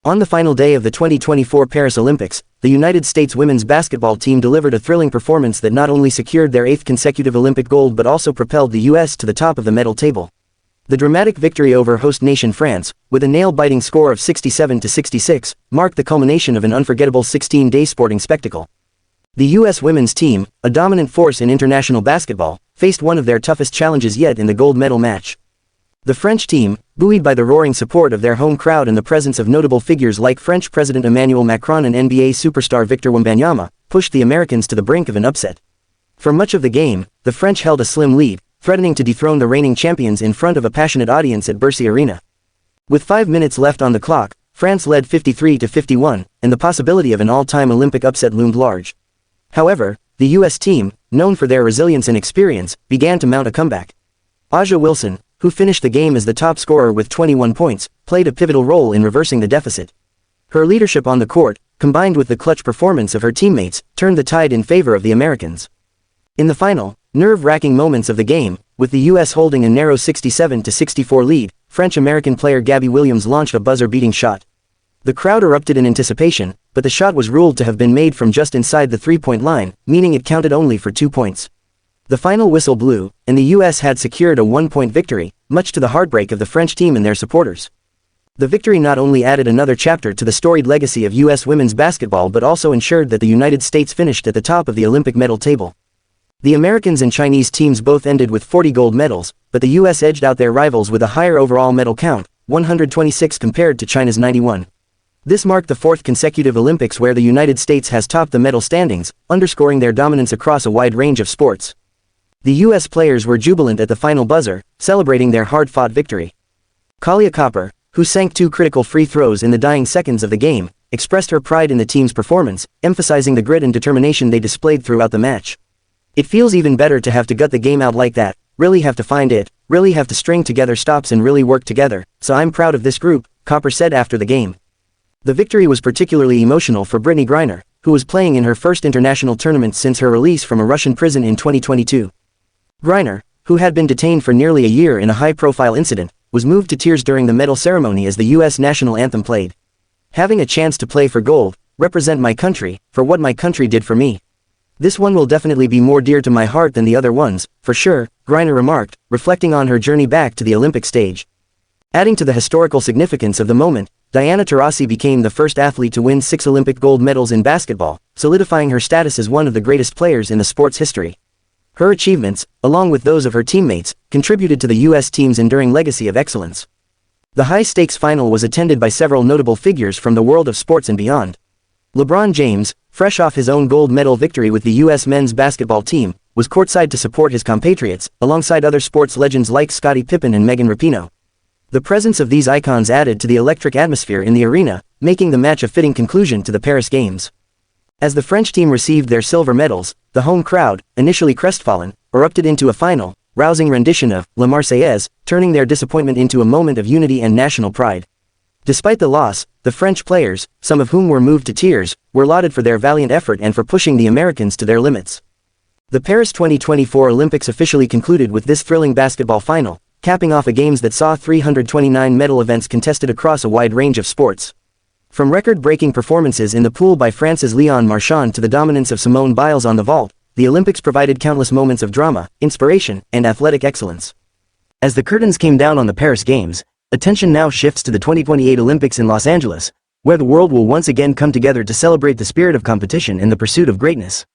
On the final day of the 2024 Paris Olympics, the United States women's basketball team delivered a thrilling performance that not only secured their 8th consecutive Olympic gold but also propelled the U.S. to the top of the medal table. The dramatic victory over host nation France, with a nail-biting score of 67-66, marked the culmination of an unforgettable 16-day sporting spectacle. The U.S. women's team, a dominant force in international basketball, faced one of their toughest challenges yet in the gold medal match. The French team, buoyed by the roaring support of their home crowd and the presence of notable figures like French President Emmanuel Macron and NBA superstar Victor Wembanyama, pushed the Americans to the brink of an upset. For much of the game, the French held a slim lead, threatening to dethrone the reigning champions in front of a passionate audience at Bercy Arena. With 5 minutes left on the clock, France led 53-51, and the possibility of an all-time Olympic upset loomed large. However, the U.S. team, known for their resilience and experience, began to mount a comeback. A'ja Wilson, who finished the game as the top scorer with 21 points, played a pivotal role in reversing the deficit. Her leadership on the court, combined with the clutch performance of her teammates, turned the tide in favor of the Americans. In the final, nerve-wracking moments of the game, with the U.S. holding a narrow 67-64 lead, French-American player Gabby Williams launched a buzzer-beating shot. The crowd erupted in anticipation, but the shot was ruled to have been made from just inside the three-point line, meaning it counted only for 2 points. The final whistle blew, and the U.S. had secured a 1-point victory, much to the heartbreak of the French team and their supporters. The victory not only added another chapter to the storied legacy of U.S. women's basketball but also ensured that the United States finished at the top of the Olympic medal table. The Americans and Chinese teams both ended with 40 gold medals, but the U.S. edged out their rivals with a higher overall medal count, 126 compared to China's 91. This marked the 4th consecutive Olympics where the United States has topped the medal standings, underscoring their dominance across a wide range of sports. The U.S. players were jubilant at the final buzzer, celebrating their hard-fought victory. Kahlia Copper, who sank 2 critical free throws in the dying seconds of the game, expressed her pride in the team's performance, emphasizing the grit and determination they displayed throughout the match. "It feels even better to have to gut the game out like that, really have to find it, really have to string together stops and really work together, so I'm proud of this group," Copper said after the game. The victory was particularly emotional for Brittney Griner, who was playing in her first international tournament since her release from a Russian prison in 2022. Griner, who had been detained for nearly a year in a high-profile incident, was moved to tears during the medal ceremony as the U.S. national anthem played. "Having a chance to play for gold, represent my country, for what my country did for me. This one will definitely be more dear to my heart than the other ones, for sure," Griner remarked, reflecting on her journey back to the Olympic stage. Adding to the historical significance of the moment, Diana Taurasi became the first athlete to win 6 Olympic gold medals in basketball, solidifying her status as one of the greatest players in the sport's history. Her achievements, along with those of her teammates, contributed to the U.S. team's enduring legacy of excellence. The high-stakes final was attended by several notable figures from the world of sports and beyond. LeBron James, fresh off his own gold medal victory with the U.S. men's basketball team, was courtside to support his compatriots, alongside other sports legends like Scottie Pippen and Megan Rapinoe. The presence of these icons added to the electric atmosphere in the arena, making the match a fitting conclusion to the Paris Games. As the French team received their silver medals, the home crowd, initially crestfallen, erupted into a final, rousing rendition of La Marseillaise, turning their disappointment into a moment of unity and national pride. Despite the loss, the French players, some of whom were moved to tears, were lauded for their valiant effort and for pushing the Americans to their limits. The Paris 2024 Olympics officially concluded with this thrilling basketball final, capping off a games that saw 329 medal events contested across a wide range of sports. From record-breaking performances in the pool by France's Léon Marchand to the dominance of Simone Biles on the vault, the Olympics provided countless moments of drama, inspiration, and athletic excellence. As the curtains came down on the Paris Games, attention now shifts to the 2028 Olympics in Los Angeles, where the world will once again come together to celebrate the spirit of competition and the pursuit of greatness.